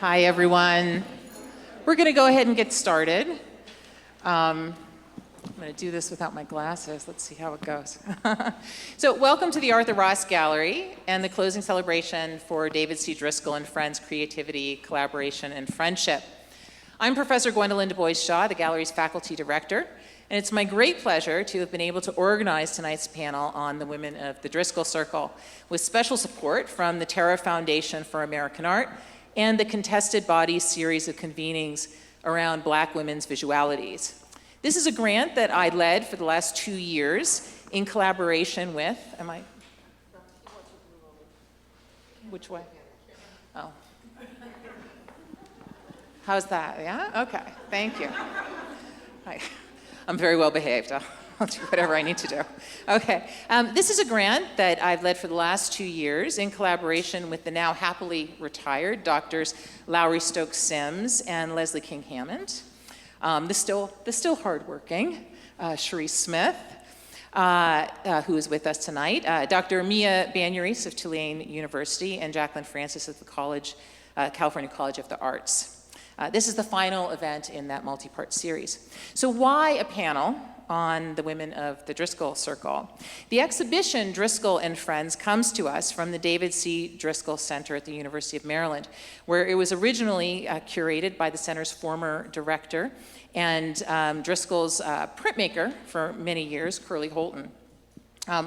Hi, everyone. We're going to go ahead and get started. I'm going to do this without my glasses. Let's see how it goes. So welcome to the Arthur Ross Gallery and the closing celebration for David C. Driskell and Friends Creativity, Collaboration, and Friendship. I'm Professor Gwendolyn Du Bois-Shaw, the gallery's faculty director, and it's my great pleasure to have been able to organize tonight's panel on the women of the Driskell Circle, with special support from the Terra Foundation for American Art and the Contested Bodies series of convenings around Black women's visualities. This is a grant that I led for the last 2 years in collaboration with, which way? Oh. How's that? Yeah? Okay, thank you. I'm very well behaved. I'll do whatever I need to do. Okay, this is a grant that I've led for the last 2 years in collaboration with the now happily retired Doctors Lowry Stokes Sims and Leslie King Hammond, the still hardworking Cherise Smith, who is with us tonight, Dr. Mia Banyeris of Tulane University, and Jacqueline Francis of the California College of the Arts. This is the final event in that multi-part series. So why a panel on the women of the Driskell Circle? The exhibition Driskell and Friends comes to us from the David C. Driskell Center at the University of Maryland, where it was originally curated by the center's former director and Driskell's printmaker for many years, Curly Holton,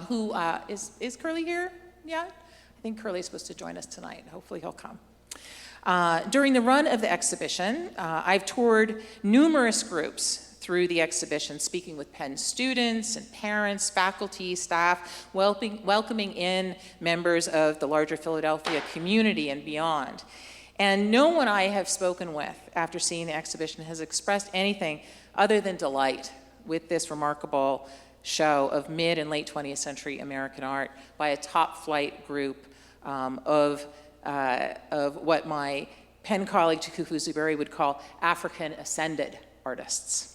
who is Curly here? Yeah? I think Curly's supposed to join us tonight. Hopefully he'll come. During the run of the exhibition, I've toured numerous groups through the exhibition, speaking with Penn students and parents, faculty, staff, welcoming in members of the larger Philadelphia community and beyond. And no one I have spoken with after seeing the exhibition has expressed anything other than delight with this remarkable show of mid and late 20th century American art by a top flight group of what my Penn colleague Tukufu Zuberi would call African ascended artists.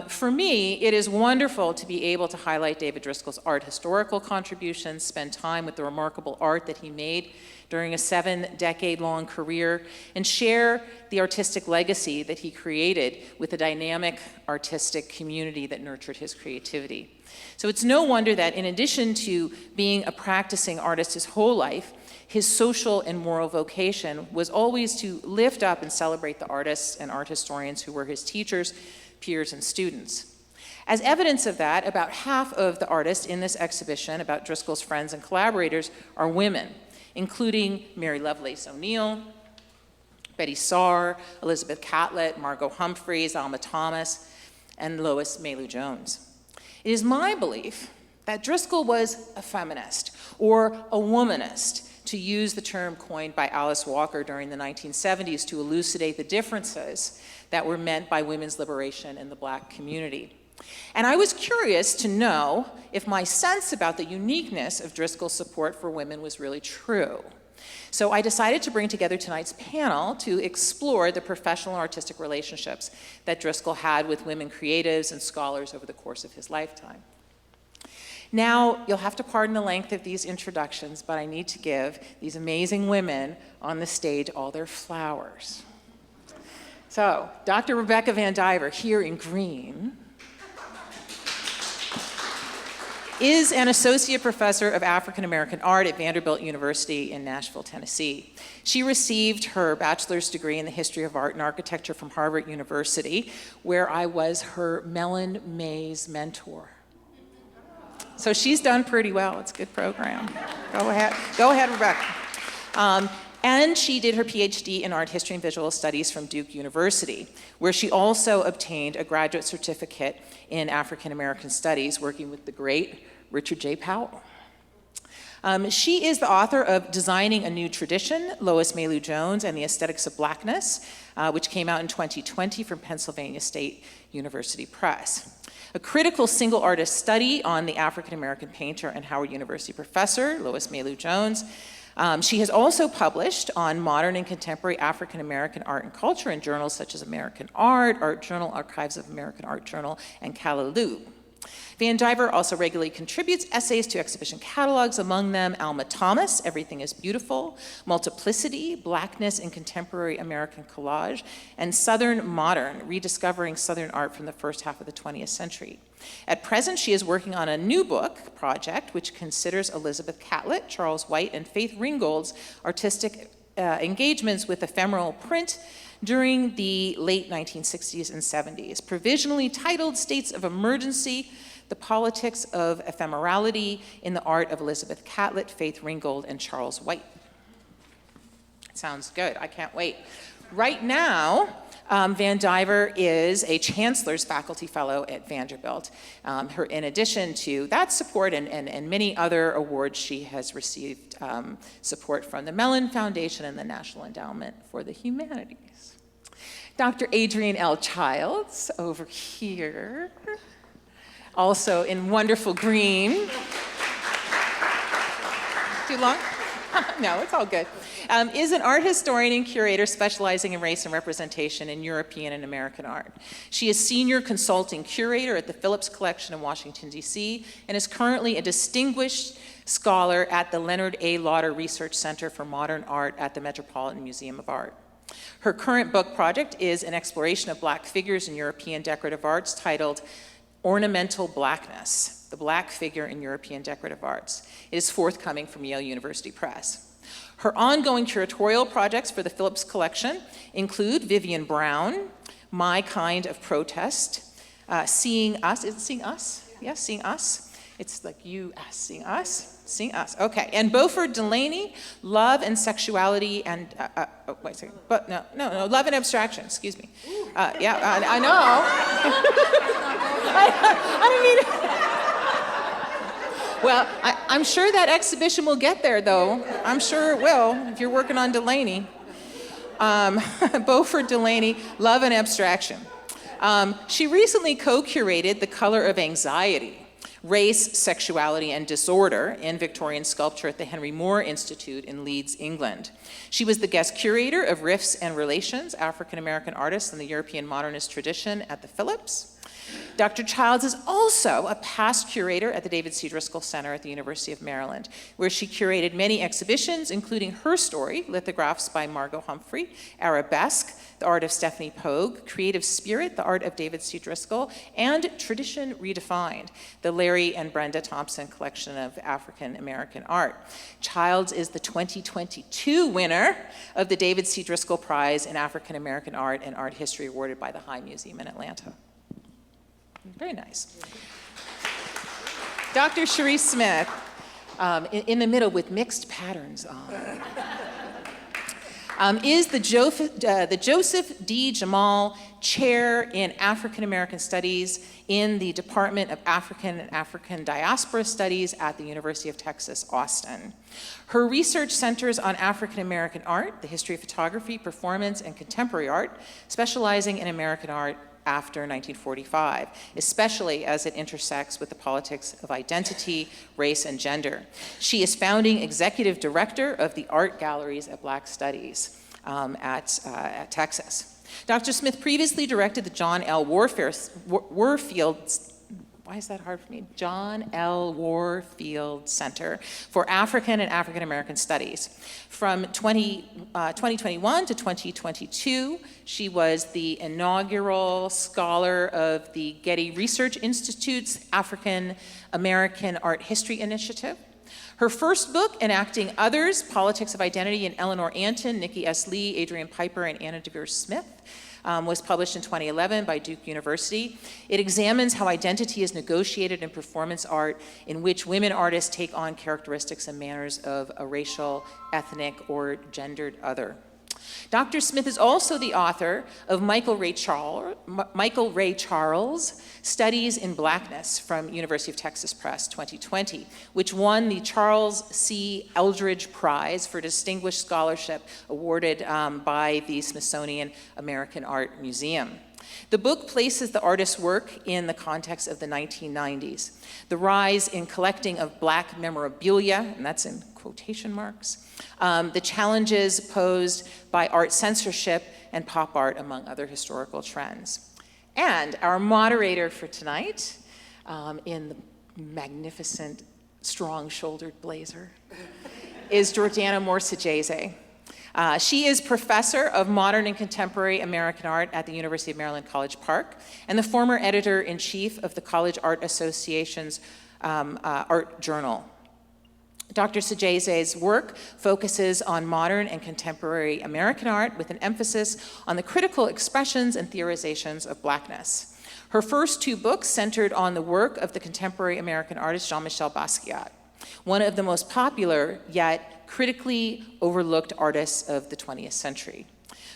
For me, it is wonderful to be able to highlight David Driskell's art historical contributions, spend time with the remarkable art that he made during a 7-decade-long career, and share the artistic legacy that he created with a dynamic artistic community that nurtured his creativity. So it's no wonder that in addition to being a practicing artist his whole life, his social and moral vocation was always to lift up and celebrate the artists and art historians who were his teachers, peers, and students. As evidence of that, about half of the artists in this exhibition about Driskell's friends and collaborators are women, including Mary Lovelace O'Neill, Betty Saar, Elizabeth Catlett, Margot Humphreys, Alma Thomas, and Lois Mailou Jones. It is my belief that Driskell was a feminist, or a womanist, to use the term coined by Alice Walker during the 1970s to elucidate the differences that were meant by women's liberation in the Black community. And I was curious to know if my sense about the uniqueness of Driskell's support for women was really true. So I decided to bring together tonight's panel to explore the professional and artistic relationships that Driskell had with women creatives and scholars over the course of his lifetime. Now, you'll have to pardon the length of these introductions, but I need to give these amazing women on the stage all their flowers. So, Dr. Rebecca Van Diver, here in green, is an associate professor of African American art at Vanderbilt University in Nashville, Tennessee. She received her bachelor's degree in the history of art and architecture from Harvard University, where I was her Mellon Mays mentor. So she's done pretty well. It's a good program. Go ahead, Rebecca. And she did her PhD in art history and visual studies from Duke University, where she also obtained a graduate certificate in African American studies, working with the great Richard J. Powell. She is the author of Designing a New Tradition, Lois Mailou Jones and the Aesthetics of Blackness, which came out in 2020 from Pennsylvania State University Press. A critical single artist study on the African American painter and Howard University professor, Lois Mailou Jones. She has also published on modern and contemporary African American art and culture in journals such as American Art, Art Journal, Archives of American Art Journal, and Callaloo. Van Diver also regularly contributes essays to exhibition catalogs, among them Alma Thomas, Everything is Beautiful, Multiplicity, Blackness in Contemporary American Collage, and Southern Modern, Rediscovering Southern Art from the First Half of the 20th Century. At present, she is working on a new book project which considers Elizabeth Catlett, Charles White, and Faith Ringgold's artistic engagements with ephemeral print during the late 1960s and 70s, provisionally titled States of Emergency, The Politics of Ephemerality in the Art of Elizabeth Catlett, Faith Ringgold, and Charles White. Sounds good, I can't wait. Right now, Van Diver is a Chancellor's Faculty Fellow at Vanderbilt. In addition to that support and many other awards, she has received support from the Mellon Foundation and the National Endowment for the Humanities. Dr. Adrienne L. Childs, over here, also in wonderful green. Too long? No, it's all good. Is an art historian and curator specializing in race and representation in European and American art. She is senior consulting curator at the Phillips Collection in Washington, D.C., and is currently a distinguished scholar at the Leonard A. Lauder Research Center for Modern Art at the Metropolitan Museum of Art. Her current book project is an exploration of Black figures in European decorative arts titled Ornamental Blackness, the Black Figure in European Decorative Arts. It is forthcoming from Yale University Press. Her ongoing curatorial projects for the Phillips Collection include Vivian Brown, My Kind of Protest, Seeing Us, is it Seeing Us? Yes, Seeing Us. It's like you, Seeing Us. Seeing Us, okay. And Beaufort Delaney, Love and Sexuality and, wait a second, but no, Love and Abstraction, excuse me. Yeah, I know. I didn't mean Well, I'm sure that exhibition will get there, though. I'm sure it will, if you're working on Delaney. Beaufort Delaney, Love and Abstraction. She recently co-curated The Color of Anxiety, Race, Sexuality, and Disorder in Victorian Sculpture at the Henry Moore Institute in Leeds, England. She was the guest curator of Rifts and Relations, African American Artists in the European Modernist Tradition at the Phillips. Dr. Childs is also a past curator at the David C. Driskell Center at the University of Maryland, where she curated many exhibitions, including Her Story, lithographs by Margot Humphrey, Arabesque, The Art of Stephanie Pogue, Creative Spirit, The Art of David C. Driskell, and Tradition Redefined, the Larry and Brenda Thompson collection of African American art. Childs is the 2022 winner of the David C. Driskell Prize in African American Art and Art History awarded by the High Museum in Atlanta. Very nice. Dr. Cherise Smith, in the middle with mixed patterns on, is the Joseph D. Jamal Chair in African American Studies in the Department of African and African Diaspora Studies at the University of Texas, Austin. Her research centers on African American art, the history of photography, performance, and contemporary art, specializing in American art after 1945, especially as it intersects with the politics of identity, race, and gender. She is founding executive director of the Art Galleries at Black Studies at Texas. Dr. Smith previously directed the John L. Warfield, why is that hard for me? John L. Warfield Center for African and African American Studies. From 2021 to 2022, she was the inaugural scholar of the Getty Research Institute's African American Art History Initiative. Her first book, Enacting Others, Politics of Identity in Eleanor Antin, Nikki S. Lee, Adrian Piper, and Anna DeVere Smith, was published in 2011 by Duke University. It examines how identity is negotiated in performance art in which women artists take on characteristics and manners of a racial, ethnic, or gendered other. Dr. Smith is also the author of Michael Ray Charles' Studies in Blackness from University of Texas Press 2020, which won the Charles C. Eldridge Prize for Distinguished Scholarship awarded by the Smithsonian American Art Museum. The book places the artist's work in the context of the 1990s, the rise in collecting of Black memorabilia, and that's in quotation marks, the challenges posed by art censorship and pop art, among other historical trends. And our moderator for tonight in the magnificent, strong-shouldered blazer, is Jordana Morsegese. She is professor of modern and contemporary American art at the University of Maryland College Park and the former editor-in-chief of the College Art Association's art journal. Dr. Segese's work focuses on modern and contemporary American art with an emphasis on the critical expressions and theorizations of Blackness. Her first two books centered on the work of the contemporary American artist Jean-Michel Basquiat, one of the most popular yet critically overlooked artists of the 20th century.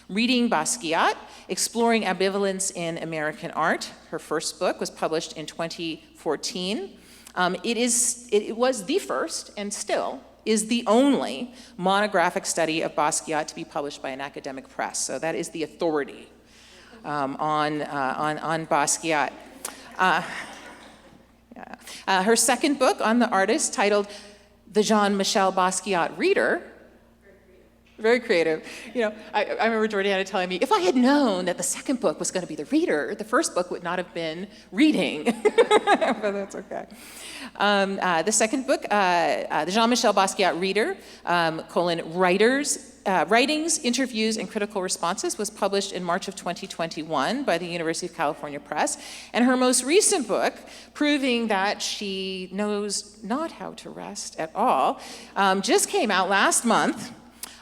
Reading Basquiat, Exploring Ambivalence in American Art, her first book, was published in 2014. It was the first, and still is the only, monographic study of Basquiat to be published by an academic press. So that is the authority on Basquiat. Her second book on the artist, titled The Jean-Michel Basquiat Reader, very creative. You know, I remember Jordana telling me, if I had known that the second book was going to be The Reader, the first book would not have been Reading. But that's okay. The second book, The Jean-Michel Basquiat Reader, Writings, Interviews, and Critical Responses, was published in March of 2021 by the University of California Press. And her most recent book, proving that she knows not how to rest at all, just came out last month.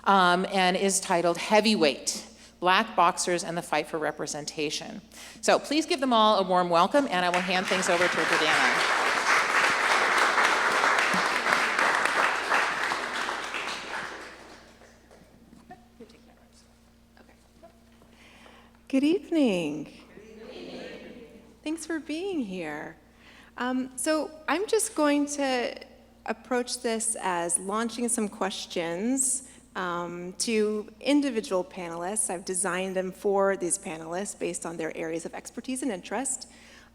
And is titled Heavyweight, Black Boxers and the Fight for Representation. So please give them all a warm welcome, and I will hand things over to Jordana. Good evening. Thanks for being here. So I'm just going to approach this as launching some questions to individual panelists. I've designed them for these panelists based on their areas of expertise and interest.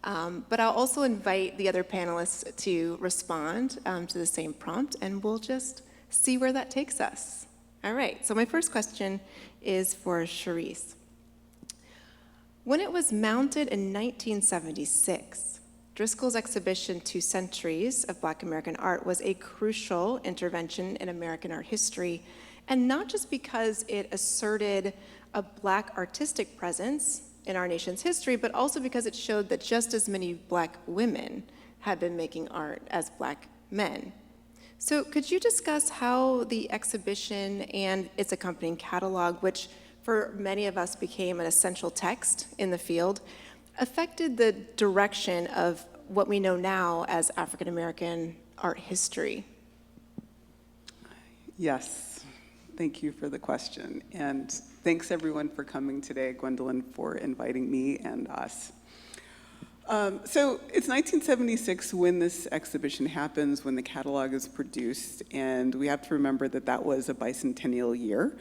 But I'll also invite the other panelists to respond to the same prompt, and we'll just see where that takes us. All right, so my first question is for Charisse. When it was mounted in 1976, Driskell's exhibition, 2 Centuries of Black American Art, was a crucial intervention in American art history, and not just because it asserted a Black artistic presence in our nation's history, but also because it showed that just as many Black women had been making art as Black men. So could you discuss how the exhibition and its accompanying catalog, which for many of us became an essential text in the field, affected the direction of what we know now as African American art history? Yes. Thank you for the question. And thanks everyone for coming today, Gwendolyn, for inviting me and us. So it's 1976 when this exhibition happens, when the catalog is produced, and we have to remember that that was a bicentennial year.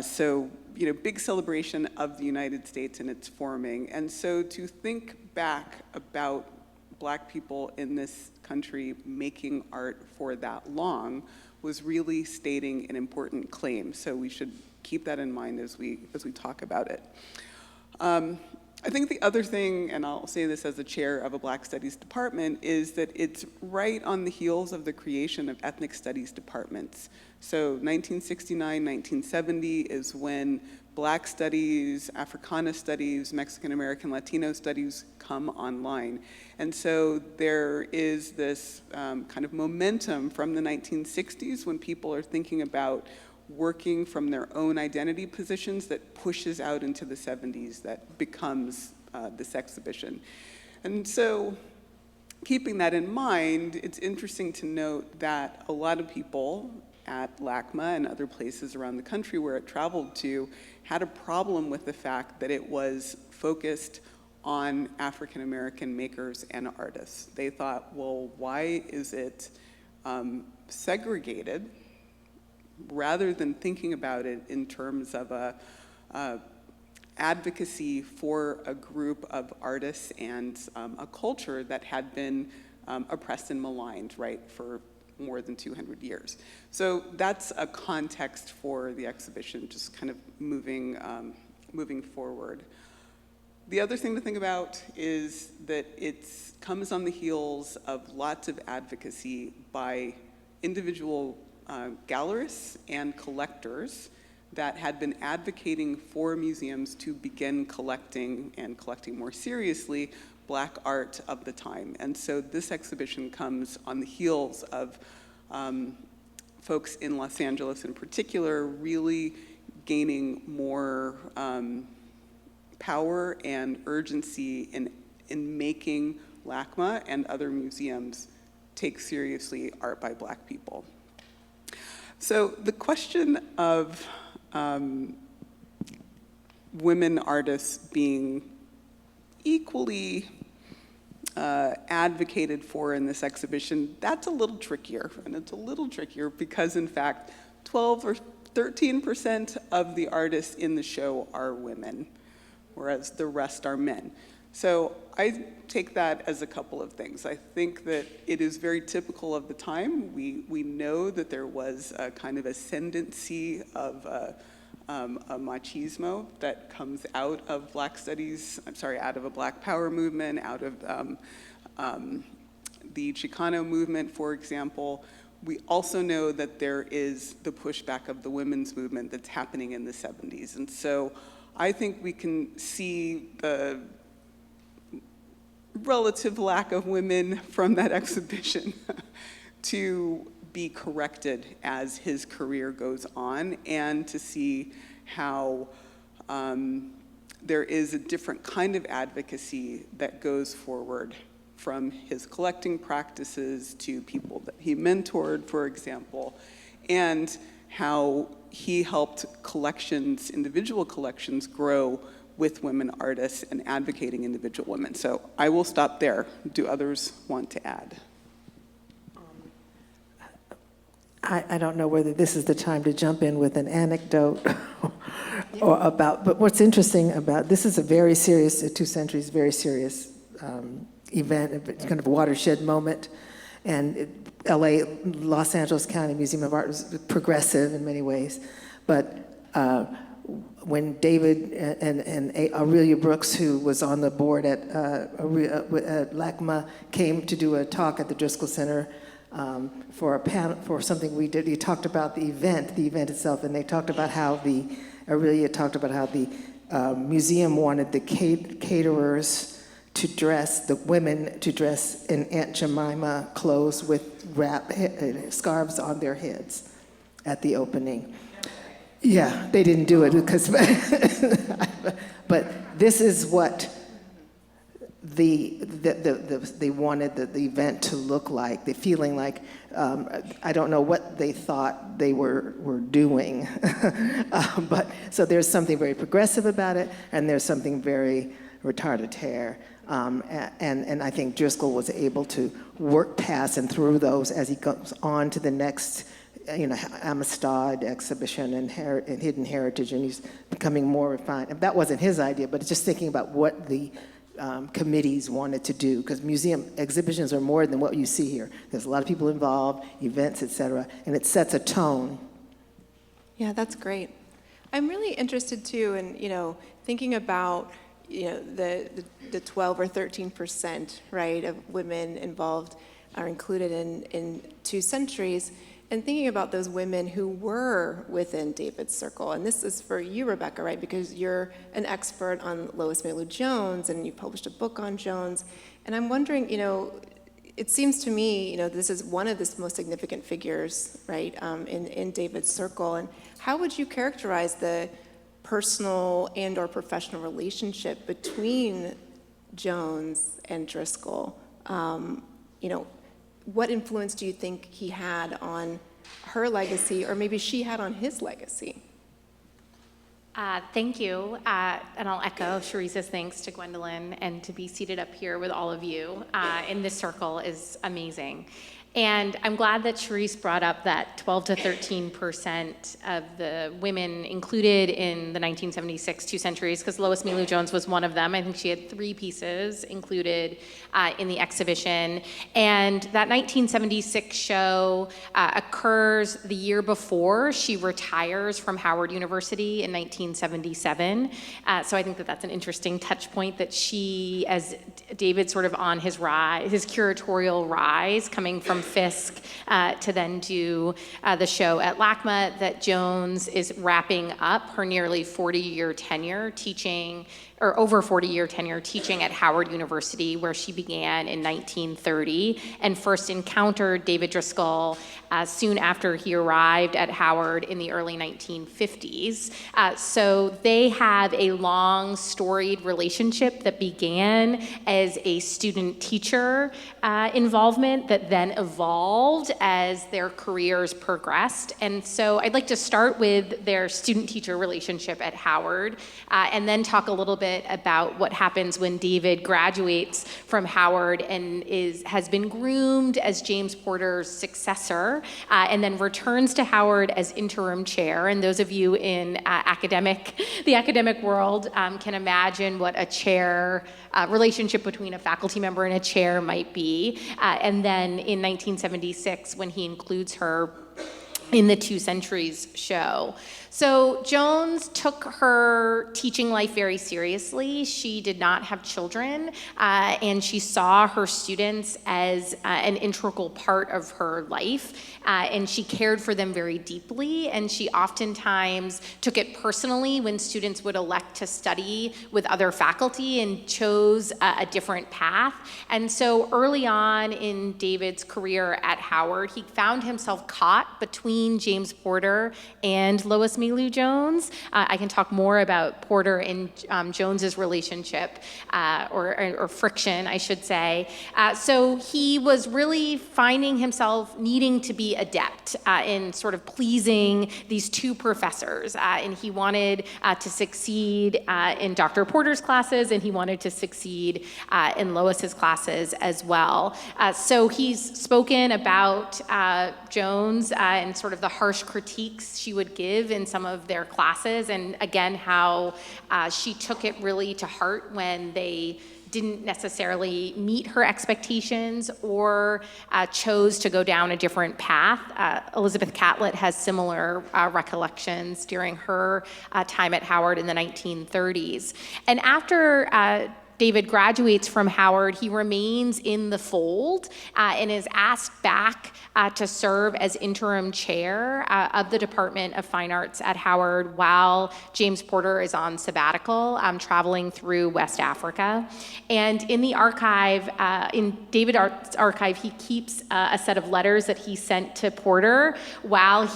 So, you know, big celebration of the United States and its forming. And so to think back about Black people in this country making art for that long was really stating an important claim. So we should keep that in mind as we talk about it. I think the other thing, and I'll say this as the chair of a Black Studies department, is that it's right on the heels of the creation of ethnic studies departments. So 1969, 1970 is when Black studies, Africana studies, Mexican American Latino studies come online. And so there is this kind of momentum from the 1960s when people are thinking about working from their own identity positions that pushes out into the 70s that becomes this exhibition. And so keeping that in mind, it's interesting to note that a lot of people at LACMA and other places around the country where it traveled to had a problem with the fact that it was focused on African American makers and artists. They thought, well, why is it segregated rather than thinking about it in terms of a advocacy for a group of artists and a culture that had been oppressed and maligned, right, for more than 200 years. So that's a context for the exhibition, just kind of moving forward. The other thing to think about is that it comes on the heels of lots of advocacy by individual gallerists and collectors that had been advocating for museums to begin collecting and collecting more seriously Black art of the time. And so this exhibition comes on the heels of folks in Los Angeles in particular really gaining more power and urgency in making LACMA and other museums take seriously art by Black people. So the question of women artists being equally advocated for in this exhibition, that's a little trickier. And it's a little trickier because, in fact, 12 or 13% of the artists in the show are women, whereas the rest are men. So I take that as a couple of things. I think that it is very typical of the time. We know that there was a kind of ascendancy of a machismo that comes out of Black studies, out of a Black Power movement, out of the Chicano movement, for example. We also know that there is the pushback of the women's movement that's happening in the 70s. And so I think we can see the relative lack of women from that exhibition to be corrected as his career goes on, and to see how there is a different kind of advocacy that goes forward from his collecting practices to people that he mentored, for example, and how he helped collections, individual collections, grow with women artists and advocating individual women. So I will stop there. Do others want to add? I don't know whether this is the time to jump in with an anecdote or about, but what's interesting about, this is a very serious, 2 centuries, very serious event, kind of a watershed moment. And LA, Los Angeles County Museum of Art was progressive in many ways. But when David and Aurelia Brooks, who was on the board at LACMA, came to do a talk at the Driskell Center for a panel, for something we did, he talked about the event itself, and they talked about how Aurelia talked about how the museum wanted the caterers to dress, the women to dress in Aunt Jemima clothes with scarves on their heads at the opening. Yeah, they didn't do it because, but this is what they wanted the event to look like. The feeling like, I don't know what they thought they were doing, but so there's something very progressive about it, and there's something very retardataire. And I think Driskell was able to work past and through those as he goes on to the next, Amistad exhibition and Hidden Heritage, and he's becoming more refined. And that wasn't his idea, but just thinking about what the committees wanted to do, because museum exhibitions are more than what you see here. There's a lot of people involved, events, et cetera, and it sets a tone. Yeah, that's great. I'm really interested too in, thinking about the 12 or 13%, right, of women involved are included in 2 centuries, and thinking about those women who were within David's circle. And this is for you, Rebecca, right, because you're an expert on Lois Mailou Jones, and you published a book on Jones. And I'm wondering, it seems to me, this is one of the most significant figures, right, in David's circle. And how would you characterize the personal and or professional relationship between Jones and Driskell? What influence do you think he had on her legacy, or maybe she had on his legacy? Thank you, and I'll echo Sharice's thanks to Gwendolyn, and to be seated up here with all of you in this circle is amazing. And I'm glad that Charisse brought up that 12 to 13% of the women included in the 1976 Two Centuries, because Lois Mailou Jones was one of them. I think she had 3 pieces included in the exhibition. And that 1976 show occurs the year before she retires from Howard University in 1977. So I think that that's an interesting touch point, that she, as David sort of on his rise, his curatorial rise, coming from Fisk to then do the show at LACMA, that Jones is wrapping up her nearly 40-year tenure teaching, or over 40-year tenure teaching at Howard University, where she began in 1930 and first encountered David Driskell soon after he arrived at Howard in the early 1950s. So they have a long, storied relationship that began as a student-teacher involvement that then evolved as their careers progressed. And so I'd like to start with their student-teacher relationship at Howard, and then talk a little bit about what happens when David graduates from Howard and has been groomed as James Porter's successor, and then returns to Howard as interim chair. And those of you in the academic world can imagine what a chair relationship between a faculty member and a chair might be. And then in 1976, when he includes her in the Two Centuries show. So Jones took her teaching life very seriously. She did not have children, and she saw her students as an integral part of her life, and she cared for them very deeply, and she oftentimes took it personally when students would elect to study with other faculty and chose a different path. And so early on in David's career at Howard, he found himself caught between James Porter and Lois Mailou Jones. I can talk more about Porter and Jones's relationship, or friction, I should say. So he was really finding himself needing to be adept in sort of pleasing these two professors, and he wanted to succeed in Dr. Porter's classes, and he wanted to succeed in Lois's classes as well. So he's spoken about Jones and sort of the harsh critiques she would give in some of their classes, and again, how she took it really to heart when they didn't necessarily meet her expectations or chose to go down a different path. Elizabeth Catlett has similar recollections during her time at Howard in the 1930s. And after David graduates from Howard, he remains in the fold and is asked back to serve as interim chair of the Department of Fine Arts at Howard while James Porter is on sabbatical, traveling through West Africa. And in the archive, in David's archive, he keeps a set of letters that he sent to Porter while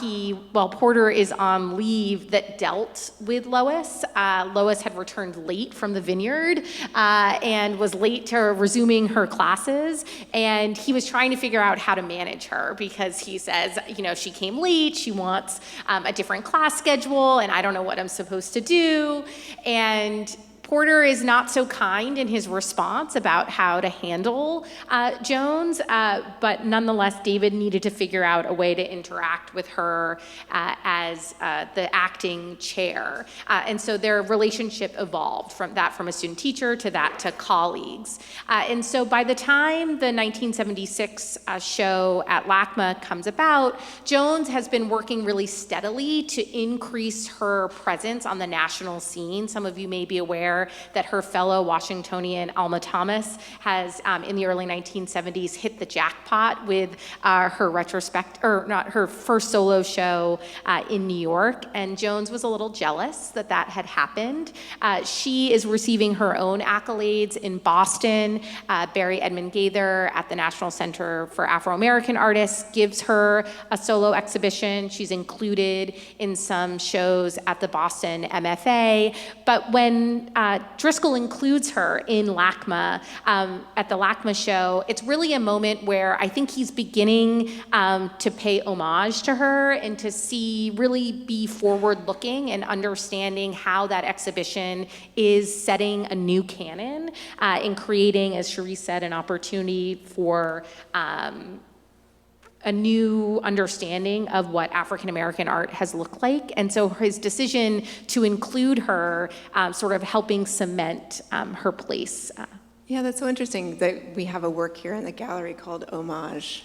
Porter is on leave that dealt with Lois. Lois had returned late from the vineyard and was late to resuming her classes, and he was trying to figure out how to manage her because he says, she came late, she wants a different class schedule, and I don't know what I'm supposed to do. And Porter is not so kind in his response about how to handle Jones, but nonetheless, David needed to figure out a way to interact with her as the acting chair. And so their relationship evolved from a student teacher to that to colleagues. And so by the time the 1976 show at LACMA comes about, Jones has been working really steadily to increase her presence on the national scene. Some of you may be aware that her fellow Washingtonian Alma Thomas has, in the early 1970s, hit the jackpot with her first solo show in New York, and Jones was a little jealous that had happened. She is receiving her own accolades in Boston. Barry Edmund Gaither at the National Center for Afro-American Artists gives her a solo exhibition. She's included in some shows at the Boston MFA, but when Driskell includes her in LACMA, at the LACMA show, it's really a moment where I think he's beginning to pay homage to her and to really be forward-looking and understanding how that exhibition is setting a new canon and creating, as Charisse said, an opportunity for a new understanding of what African American art has looked like. And so his decision to include her sort of helping cement her place. Yeah, that's so interesting that we have a work here in the gallery called Homage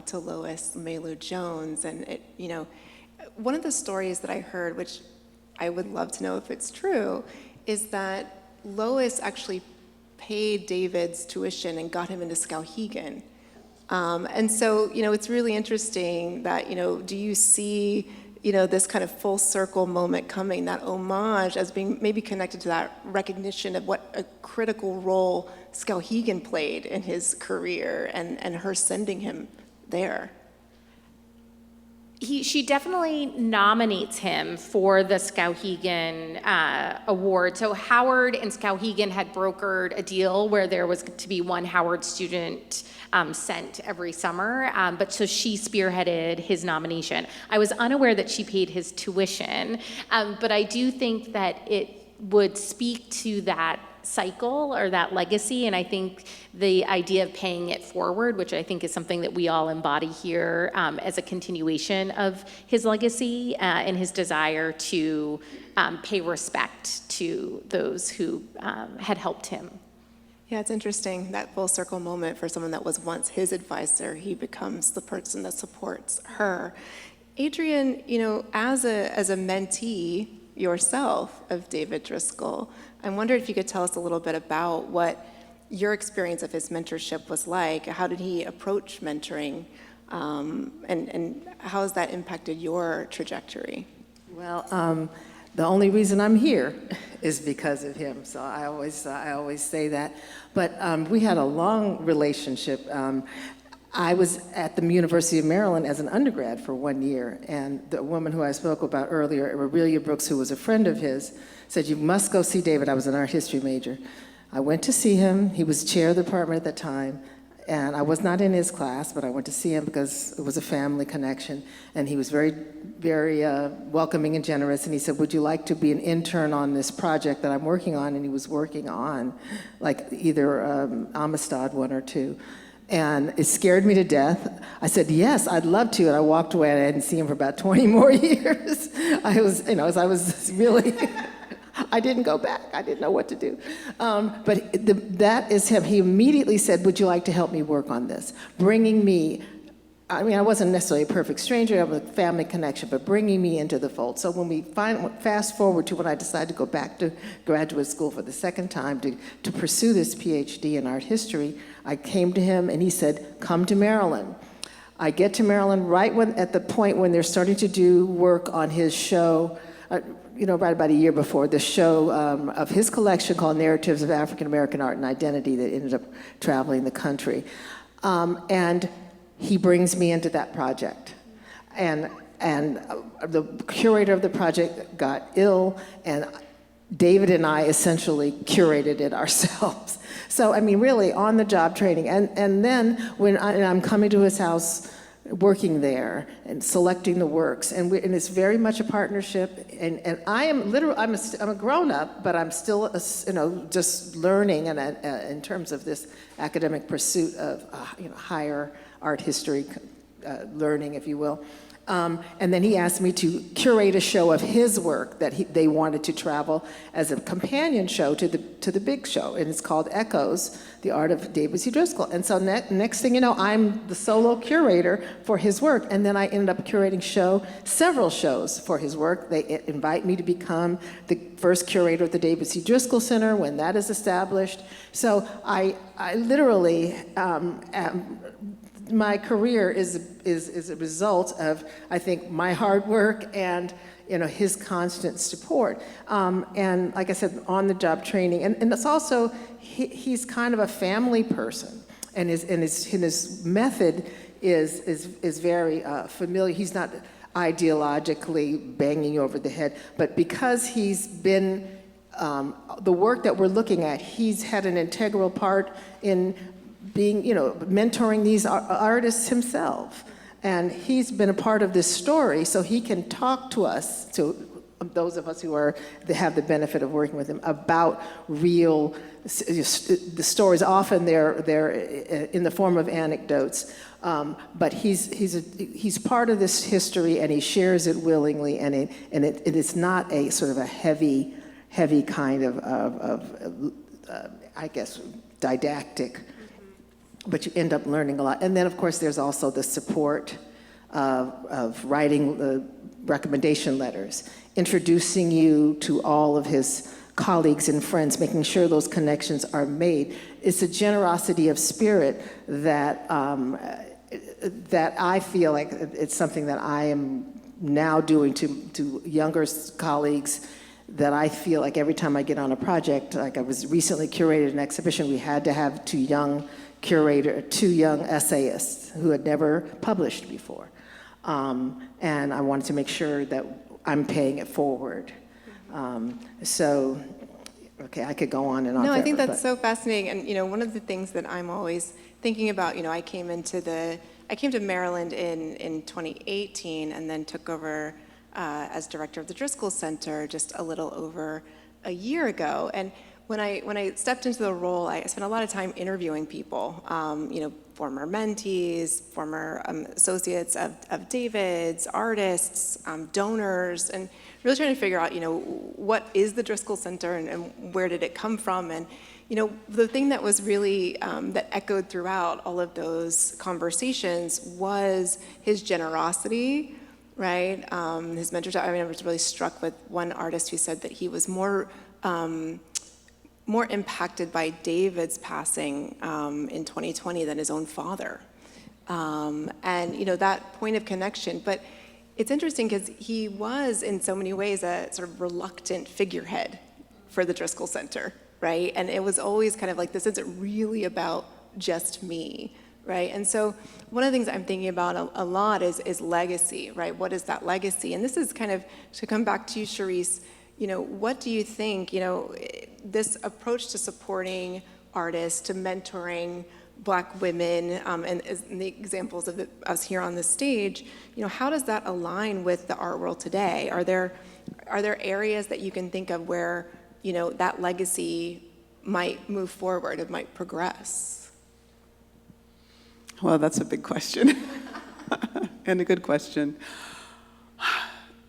to Lois Mailou Jones. And one of the stories that I heard, which I would love to know if it's true, is that Lois actually paid David's tuition and got him into Skowhegan. And so, it's really interesting that, do you see, this kind of full circle moment coming, that homage as being maybe connected to that recognition of what a critical role Skowhegan played in his career and her sending him there? She definitely nominates him for the Skowhegan Award. So Howard and Skowhegan had brokered a deal where there was to be one Howard student sent every summer, but so she spearheaded his nomination. I was unaware that she paid his tuition, but I do think that it would speak to that cycle or that legacy, and I think the idea of paying it forward, which I think is something that we all embody here as a continuation of his legacy and his desire to pay respect to those who had helped him. Yeah, it's interesting, that full circle moment for someone that was once his advisor, he becomes the person that supports her. Adrian, as a mentee yourself of David Driskell, I wonder if you could tell us a little bit about what your experience of his mentorship was like. How did he approach mentoring, and how has that impacted your trajectory? Well, the only reason I'm here is because of him, so I always say that. But we had a long relationship. I was at the University of Maryland as an undergrad for 1 year, and the woman who I spoke about earlier, Aurelia Brooks, who was a friend of his, said, "You must go see David." I was an art history major. I went to see him. He was chair of the department at the time, and I was not in his class, but I went to see him because it was a family connection, and he was very, very welcoming and generous, and he said, "Would you like to be an intern on this project that I'm working on?" And he was working on, like, either Amistad 1 or 2. And it scared me to death. I said, "Yes, I'd love to," and I walked away, and I hadn't seen him for about 20 more years. I was really, I didn't go back. I didn't know what to do. But that is him. He immediately said, "Would you like to help me work on this?" Bringing me, I mean, I wasn't necessarily a perfect stranger, I have a family connection, but bringing me into the fold. So when we fast forward to when I decided to go back to graduate school for the second time to pursue this PhD in art history, I came to him and he said, "Come to Maryland." I get to Maryland right at the point when they're starting to do work on his show, right about a year before, the show of his collection called Narratives of African American Art and Identity that ended up traveling the country. And he brings me into that project. And the curator of the project got ill, and David and I essentially curated it ourselves. So, I mean, really on-the-job training. And then when I'm coming to his house, working there and selecting the works, and it's very much a partnership. And I am literally, I'm a grown-up, but I'm still, just learning and in terms of this academic pursuit of, higher art history learning, if you will. And then he asked me to curate a show of his work that they wanted to travel as a companion show to the big show, and it's called Echoes: The Art of David C. Driskell. And so next thing you know, I'm the solo curator for his work, and then I ended up curating several shows for his work. They invite me to become the first curator at the David C. Driskell Center when that is established. So I literally my career is a result of, I think, my hard work and his constant support. And like I said, on-the-job training. And it's also, he's kind of a family person. And his method is very familiar. He's not ideologically banging you over the head, but because he's been, the work that we're looking at, he's had an integral part in being, mentoring these artists himself. And he's been a part of this story, so he can talk to us, to those of us who have the benefit of working with him, about real, the stories. Often they're in the form of anecdotes, but he's part of this history, and he shares it willingly, and it is not a sort of a heavy kind of I guess, didactic, but you end up learning a lot. And then, of course, there's also the support of writing the recommendation letters, introducing you to all of his colleagues and friends, making sure those connections are made. It's a generosity of spirit that that I feel like it's something that I am now doing to younger colleagues, that I feel like every time I get on a project, like I was recently curated an exhibition, we had to have two young essayists who had never published before. And I wanted to make sure that I'm paying it forward. So, okay, I could go on and on. No, I think forever, that's so fascinating. And, one of the things that I'm always thinking about, I came to Maryland in 2018 and then took over as director of the Driskell Center just a little over a year ago. And when I stepped into the role, I spent a lot of time interviewing people, former mentees, former associates of David's, artists, donors, and really trying to figure out, what is the Driskell Center and where did it come from? And, the thing that was really, that echoed throughout all of those conversations was his generosity, right? His mentorship. I was really struck with one artist who said that he was more impacted by David's passing in 2020 than his own father. And, that point of connection. But it's interesting because he was, in so many ways, a sort of reluctant figurehead for the Driskell Center, right? And it was always kind of like, this isn't really about just me, right? And so one of the things I'm thinking about a lot is legacy, right? What is that legacy? And this is kind of, to come back to you, Charisse, what do you think, this approach to supporting artists, to mentoring Black women, and the examples of us here on the stage, how does that align with the art world today? Are there areas that you can think of where, that legacy might move forward, it might progress? Well, that's a big question and a good question.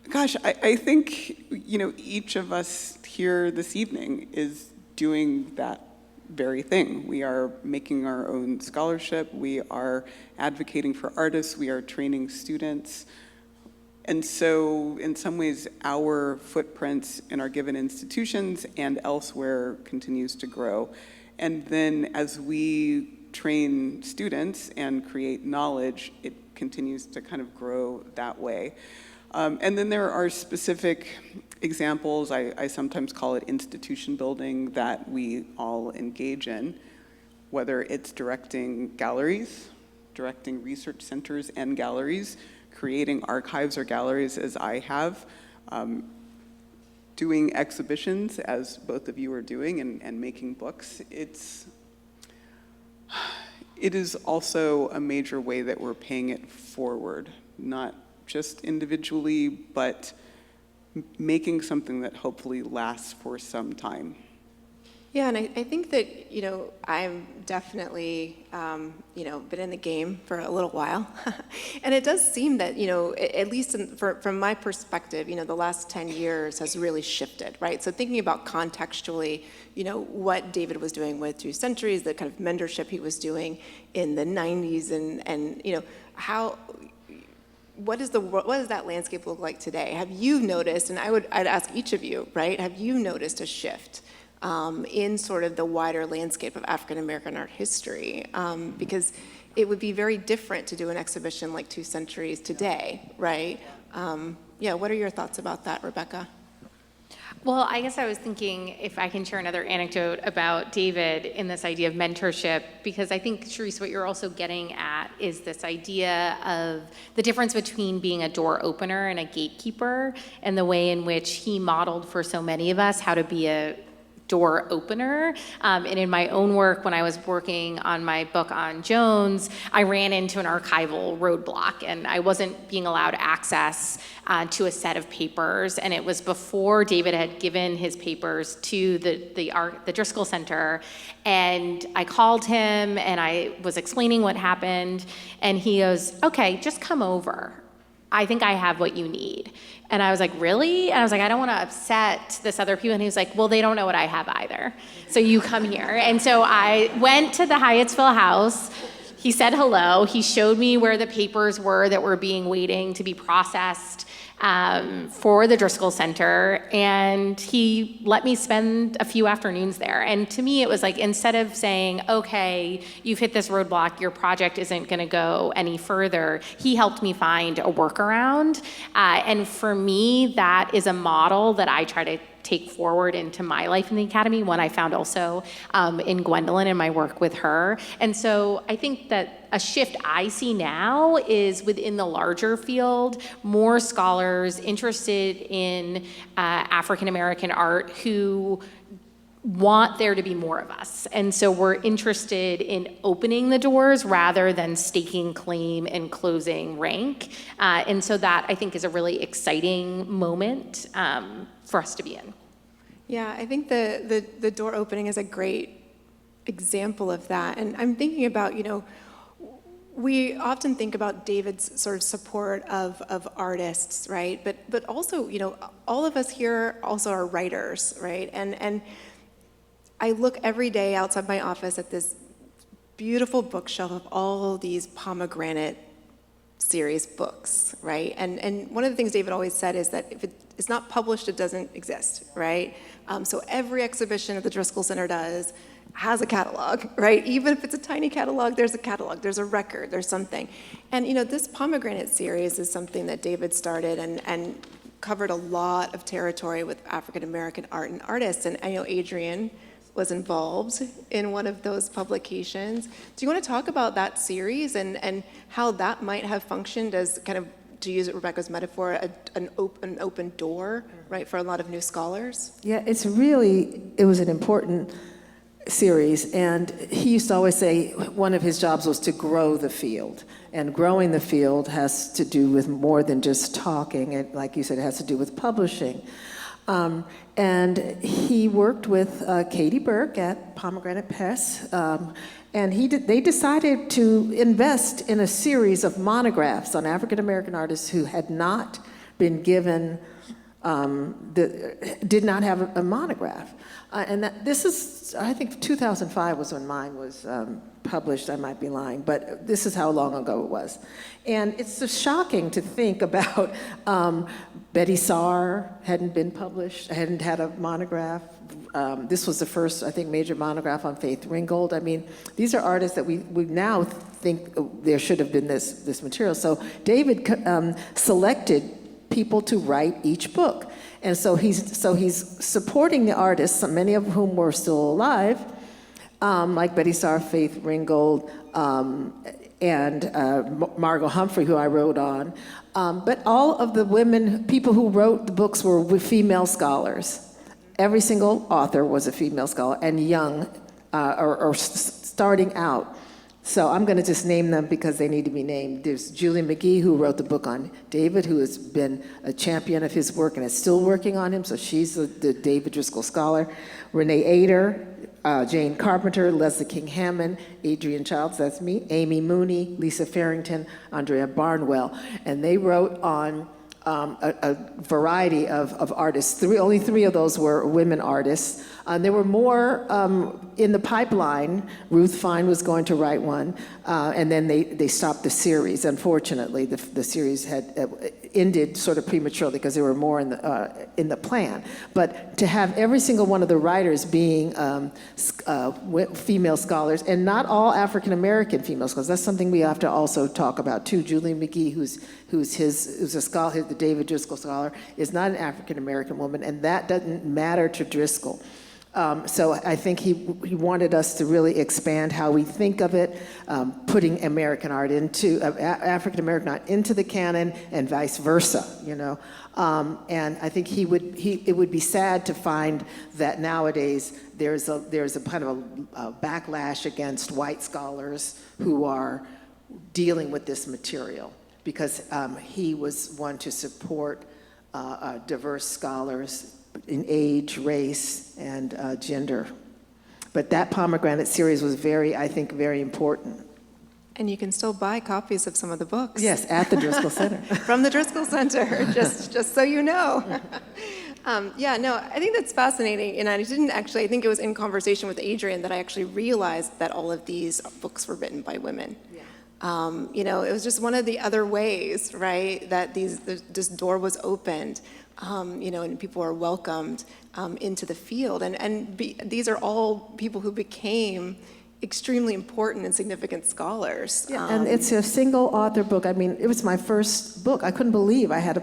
Gosh, I think, each of us here this evening is doing that very thing. We are making our own scholarship. We are advocating for artists. We are training students. And so, in some ways, our footprints in our given institutions and elsewhere continues to grow. And then as we train students and create knowledge, it continues to kind of grow that way. And then there are specific examples, I sometimes call it institution building, that we all engage in, whether it's directing galleries, directing research centers and galleries, creating archives or galleries as I have, doing exhibitions as both of you are doing, and making books. It is also a major way that we're paying it forward, not just individually, but making something that hopefully lasts for some time. Yeah, and I think that, I'm definitely, been in the game for a little while. And it does seem that, at least from my perspective, the last 10 years has really shifted, right? So thinking about contextually, what David was doing with 2 Centuries, the kind of mentorship he was doing in the 90s, and what does that landscape look like today? Have you noticed, and I'd ask each of you, right? Have you noticed a shift in sort of the wider landscape of African American art history? Because it would be very different to do an exhibition like 2 Centuries today, right? What are your thoughts about that, Rebecca? Well, I guess I was thinking if I can share another anecdote about David in this idea of mentorship, because I think, Charisse, what you're also getting at is this idea of the difference between being a door opener and a gatekeeper, and the way in which he modeled for so many of us how to be a door opener. And in my own work, when I was working on my book on Jones, I ran into an archival roadblock, and I wasn't being allowed access to a set of papers. And it was before David had given his papers to the Driskell Center. And I called him, and I was explaining what happened, and he goes, "Okay, just come over. I think I have what you need." And I was like, "Really?" And I was like, "I don't want to upset this other people." And he was like, "Well, they don't know what I have either. So you come here." And so I went to the Hyattsville house. He said hello. He showed me where the papers were that were waiting to be processed for the Driskell Center, and he let me spend a few afternoons there. And to me, it was like, instead of saying, "Okay, you've hit this roadblock, your project isn't going to go any further," he helped me find a workaround. And for me, that is a model that I try to take forward into my life in the Academy, one I found also in Gwendolyn and my work with her. And so I think that a shift I see now is within the larger field, more scholars interested in African American art who want there to be more of us. And so we're interested in opening the doors rather than staking claim and closing rank. And so that, I think, is a really exciting moment for us to be in. Yeah, I think the door opening is a great example of that. And I'm thinking about, we often think about David's sort of support of artists, right? But also, all of us here also are writers, right? And I look every day outside my office at this beautiful bookshelf of all these pomegranate series books, right? And one of the things David always said is that if it's not published, it doesn't exist, right? So every exhibition that the Driskell Center does has a catalog, right? Even if it's a tiny catalog, there's a record, there's something. And this pomegranate series is something that David started and covered a lot of territory with African American art and artists. And I know Adrian was involved in one of those publications. Do you want to talk about that series and how that might have functioned as kind of, to use Rebecca's metaphor, an open door, right, for a lot of new scholars? Yeah, it was an important series, and he used to always say one of his jobs was to grow the field, and growing the field has to do with more than just talking. And like you said, it has to do with publishing. And he worked with Katie Burke at Pomegranate Press, and they decided to invest in a series of monographs on African American artists who had not been given, did not have a monograph. And this is, I think 2005 was when mine was published. I might be lying, but this is how long ago it was. And it's just shocking to think about Betty Saar hadn't been published, hadn't had a monograph. This was the first, I think, major monograph on Faith Ringgold. I mean, these are artists that we now think there should have been this material. So David selected people to write each book. And so he's supporting the artists, many of whom were still alive, like Betty Saar, Faith Ringgold, and Margot Humphrey, who I wrote on. But all of the people who wrote the books were female scholars. Every single author was a female scholar, and young, or starting out. So I'm going to just name them because they need to be named. There's Julie McGee, who wrote the book on David, who has been a champion of his work and is still working on him, so she's the David Driskell Scholar. Renee Ader, Jane Carpenter, Leslie King Hammond, Adrienne Childs, that's me, Amy Mooney, Lisa Farrington, Andrea Barnwell. And they wrote on a variety of artists. Only three of those were women artists. There were more in the pipeline. Ruth Fine was going to write one, and then they stopped the series. Unfortunately, the series had ended sort of prematurely because there were more in the plan. But to have every single one of the writers being female scholars, and not all African American female scholars, that's something we have to also talk about too. Julie McGee, who's a scholar, the David Driskell Scholar, is not an African American woman, and that doesn't matter to Driskell. So I think he wanted us to really expand how we think of it, putting American art into, African American art into the canon and vice versa, you know. And I think it would be sad to find that nowadays there's a kind of a backlash against white scholars who are dealing with this material, because he was one to support diverse scholars in age, race, and gender. But that pomegranate series was I think, very important. And you can still buy copies of some of the books. Yes, at the Driskell Center. From the Driskell Center, just so you know. Yeah, no, I think that's fascinating. And I think it was in conversation with Adrian that I actually realized that all of these books were written by women. Yeah. You know, it was just one of the other ways, right, that this door was opened. You know, and people are welcomed into the field. These are all people who became extremely important and significant scholars. Yeah, and it's a single author book. I mean, it was my first book. I couldn't believe I had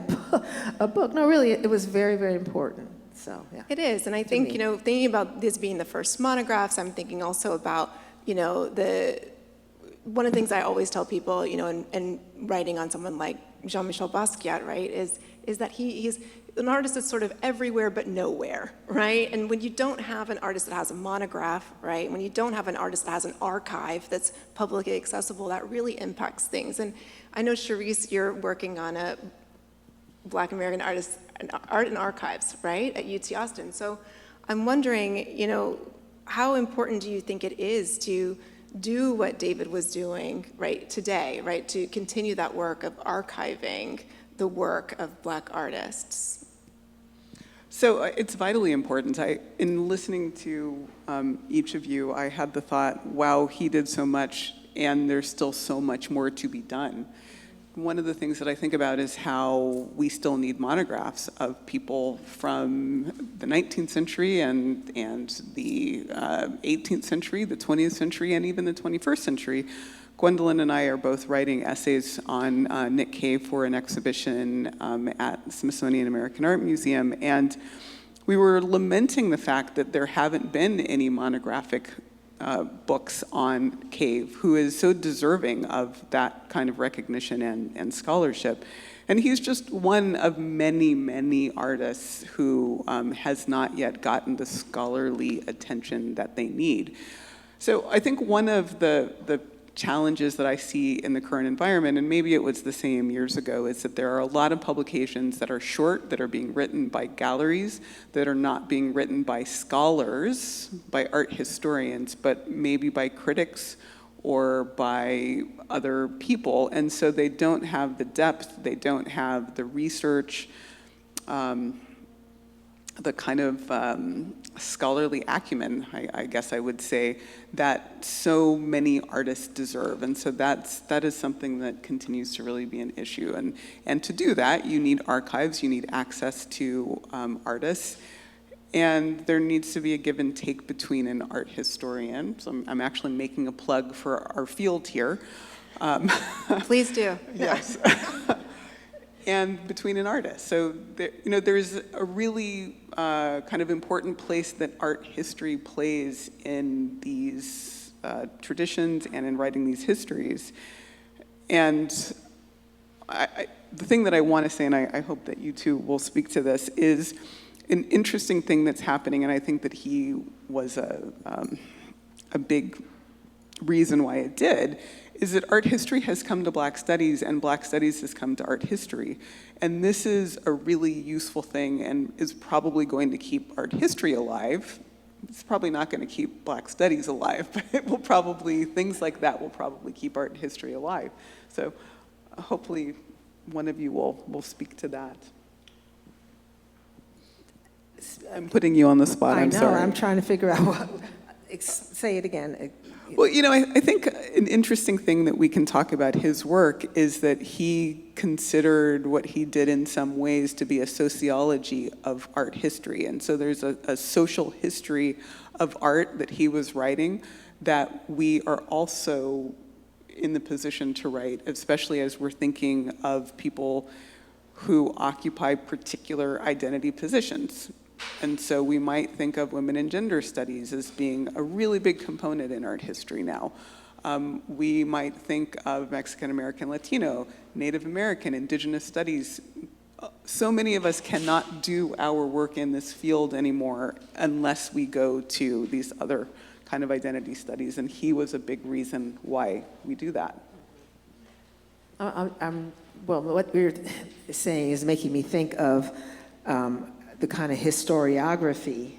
a book. No, really, it was very, very important. So, yeah. It is, and I think, you know, thinking about this being the first monographs, I'm thinking also about, you know, one of the things I always tell people, you know, and writing on someone like Jean-Michel Basquiat, right, is that he's an artist that's sort of everywhere but nowhere, right? And when you don't have an artist that has a monograph, right? When you don't have an artist that has an archive that's publicly accessible, that really impacts things. And I know, Charisse, you're working on a Black American Art and Archives, right, at UT Austin. So I'm wondering, you know, how important do you think it is to do what David was doing, right, today, right, to continue that work of archiving the work of Black artists? So it's vitally important. In listening to each of you, I had the thought, wow, he did so much, and there's still so much more to be done. One of the things that I think about is how we still need monographs of people from the 19th century and the 18th century, the 20th century, and even the 21st century. Gwendolyn and I are both writing essays on Nick Cave for an exhibition at the Smithsonian American Art Museum, and we were lamenting the fact that there haven't been any monographic books on Cave, who is so deserving of that kind of recognition and scholarship. And he's just one of many, many artists who has not yet gotten the scholarly attention that they need. So I think one of the challenges that I see in the current environment, and maybe it was the same years ago, is that there are a lot of publications that are short, that are being written by galleries, that are not being written by scholars, by art historians, but maybe by critics or by other people. And so they don't have the depth, they don't have the research, the kind of scholarly acumen, I guess I would say, that so many artists deserve. And so that is something that continues to really be an issue. And to do that, you need archives, you need access to artists, and there needs to be a give and take between an art historian. So I'm actually making a plug for our field here. Please do. Yes. And between an artist. So there's a really kind of important place that art history plays in these traditions and in writing these histories. And the thing that I want to say, and I hope that you two will speak to this, is an interesting thing that's happening, and I think that he was a big reason why it did, is that art history has come to Black studies and Black studies has come to art history. And this is a really useful thing and is probably going to keep art history alive. It's probably not going to keep Black studies alive, but it will probably, things like that will probably keep art history alive. So hopefully one of you will speak to that. I'm putting you on the spot, I'm sorry. I'm trying to figure out what, say it again. Well, I think an interesting thing that we can talk about his work is that he considered what he did in some ways to be a sociology of art history. And so there's a social history of art that he was writing that we are also in the position to write, especially as we're thinking of people who occupy particular identity positions. And so we might think of women and gender studies as being a really big component in art history now. We might think of Mexican American, Latino, Native American, Indigenous studies. So many of us cannot do our work in this field anymore unless we go to these other kind of identity studies, and he was a big reason why we do that. Well, what you're saying is making me think of the kind of historiography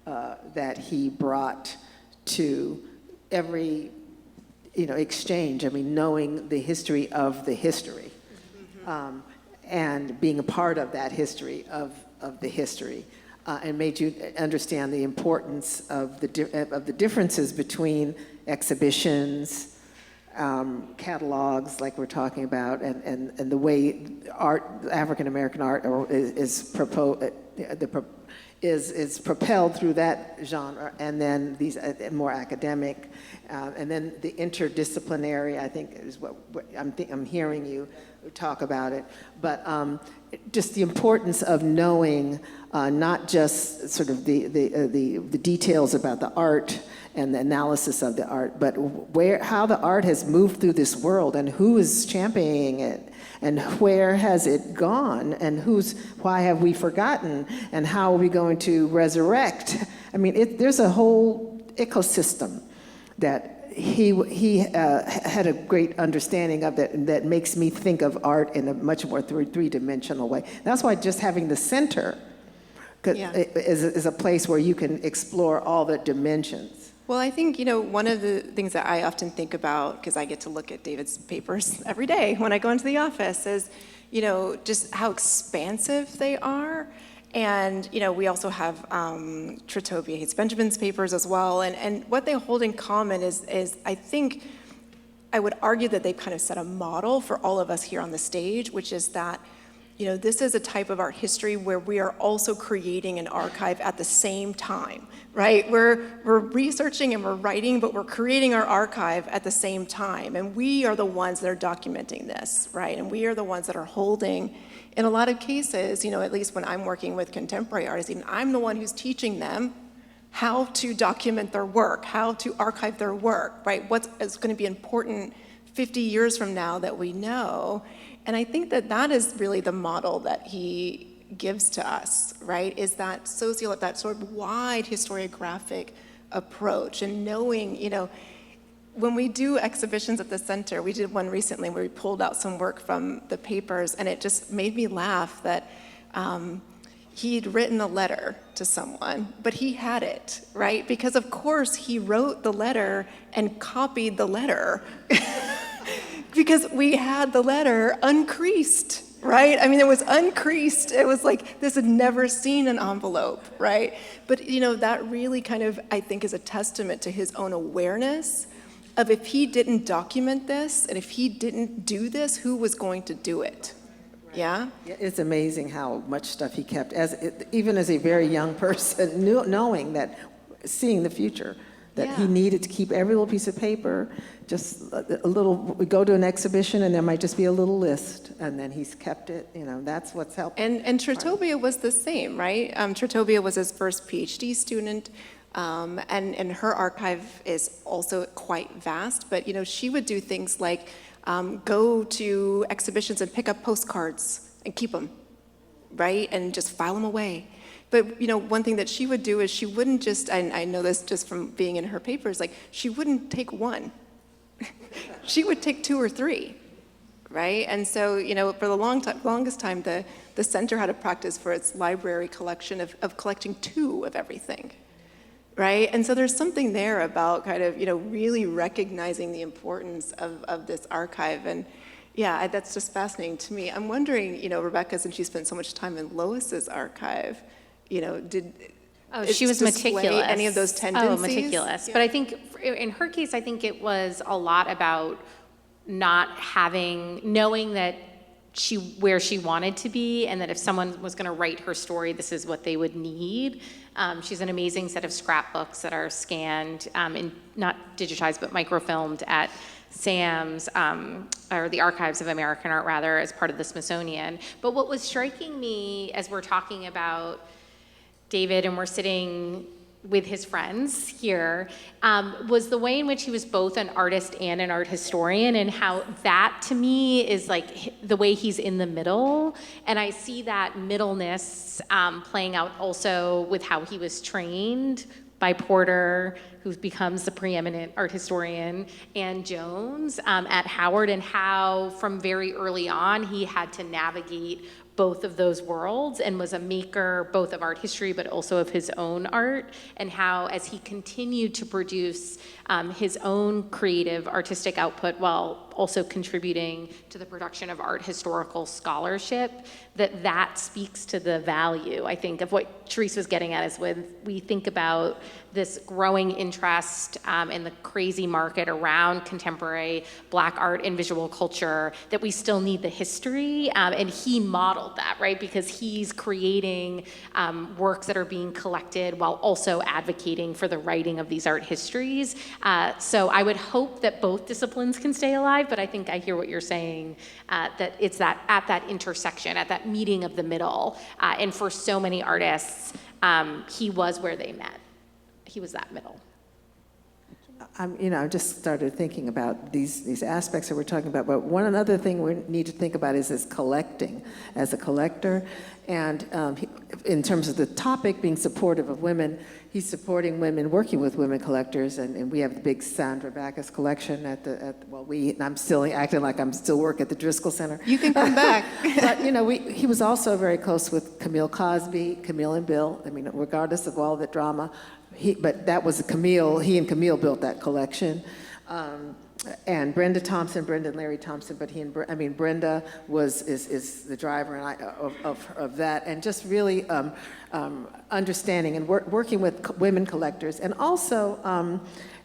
that he brought to every, exchange. I mean, knowing the history of the history, and being a part of that history of the history, and made you understand the importance of the differences between exhibitions, catalogs, like we're talking about, and the way art, African American art, is propelled through that genre, and then these more academic, and then the interdisciplinary, I think, is what I'm hearing you talk about it. But just the importance of knowing not just sort of the details about the art and the analysis of the art, but how the art has moved through this world, and who is championing it, and where has it gone, and why have we forgotten, and how are we going to resurrect? I mean, there's a whole ecosystem that he had a great understanding of that makes me think of art in a much more three-dimensional way. That's why just having the center is a place where you can explore all the dimensions. Well, I think, one of the things that I often think about, because I get to look at David's papers every day when I go into the office, is, just how expansive they are. And, we also have Trotobia Hates Benjamin's papers as well. And what they hold in common is I think, I would argue that they kind of set a model for all of us here on the stage, which is that, this is a type of art history where we are also creating an archive at the same time, right? We're researching and we're writing, but we're creating our archive at the same time. And we are the ones that are documenting this, right? And we are the ones that are holding, in a lot of cases, at least when I'm working with contemporary artists, even I'm the one who's teaching them how to document their work, how to archive their work, right? What is going to be important 50 years from now that we know. And I think that is really the model that he gives to us, right? Is that that sort of wide historiographic approach, and knowing, when we do exhibitions at the center, we did one recently where we pulled out some work from the papers, and it just made me laugh that he'd written a letter to someone, but he had it, right? Because of course he wrote the letter and copied the letter. Because we had the letter uncreased, right? I mean, it was uncreased. It was like this had never seen an envelope, right? But, that really kind of, I think, is a testament to his own awareness of, if he didn't document this, and if he didn't do this, who was going to do it? Yeah? It's amazing how much stuff he kept, even as a very young person, knowing that, seeing the future, that he needed to keep every little piece of paper, just a little. We go to an exhibition and there might just be a little list, and then he's kept it. That's what's helped. And Trotobia was the same, right? Trotobia was his first PhD student, and her archive is also quite vast. But she would do things like go to exhibitions and pick up postcards and keep them, right, and just file them away. But, one thing that she would do is she wouldn't just, and I know this just from being in her papers, like, she wouldn't take one. She would take 2 or 3, right? And so, for the longest time, the center had a practice for its library collection of collecting 2 of everything, right? And so there's something there about kind of, really recognizing the importance of this archive. And yeah, that's just fascinating to me. I'm wondering, Rebecca, since you spent so much time in Lois's archive, did she was meticulous. Any of those tendencies? Oh, meticulous. Yeah. But I think in her case, I think it was a lot about knowing that where she wanted to be, and that if someone was going to write her story, this is what they would need. She's an amazing set of scrapbooks that are scanned, and not digitized, but microfilmed at SAM's, or the Archives of American Art, rather, as part of the Smithsonian. But what was striking me as we're talking about David and we're sitting with his friends here, was the way in which he was both an artist and an art historian, and how that to me is like the way he's in the middle. And I see that middleness playing out also with how he was trained by Porter, who becomes the preeminent art historian, and Jones at Howard, and how from very early on he had to navigate both of those worlds and was a maker both of art history but also of his own art, and how as he continued to produce his own creative artistic output while also contributing to the production of art historical scholarship, that speaks to the value, I think, of what Therese was getting at, is when we think about this growing interest in the crazy market around contemporary Black art and visual culture, that we still need the history, and he modeled that, right? Because he's creating works that are being collected while also advocating for the writing of these art histories. So I would hope that both disciplines can stay alive, but I think I hear what you're saying, that it's that at that intersection, at that meeting of the middle, and for so many artists, he was where they met. He was that middle. I just started thinking about these aspects that we're talking about, but one other thing we need to think about is collecting, as a collector, and in terms of the topic being supportive of women, he's supporting women, working with women collectors, and we have the big Sandra Backus collection and I'm still acting like I'm still working at the Driskell Center. You can come back. But he was also very close with Camille Cosby, Camille and Bill. I mean, regardless of all the drama, but that was Camille. He and Camille built that collection. And Brenda and Larry Thompson, but Brenda is the driver of that, and just really understanding and working with women collectors, and also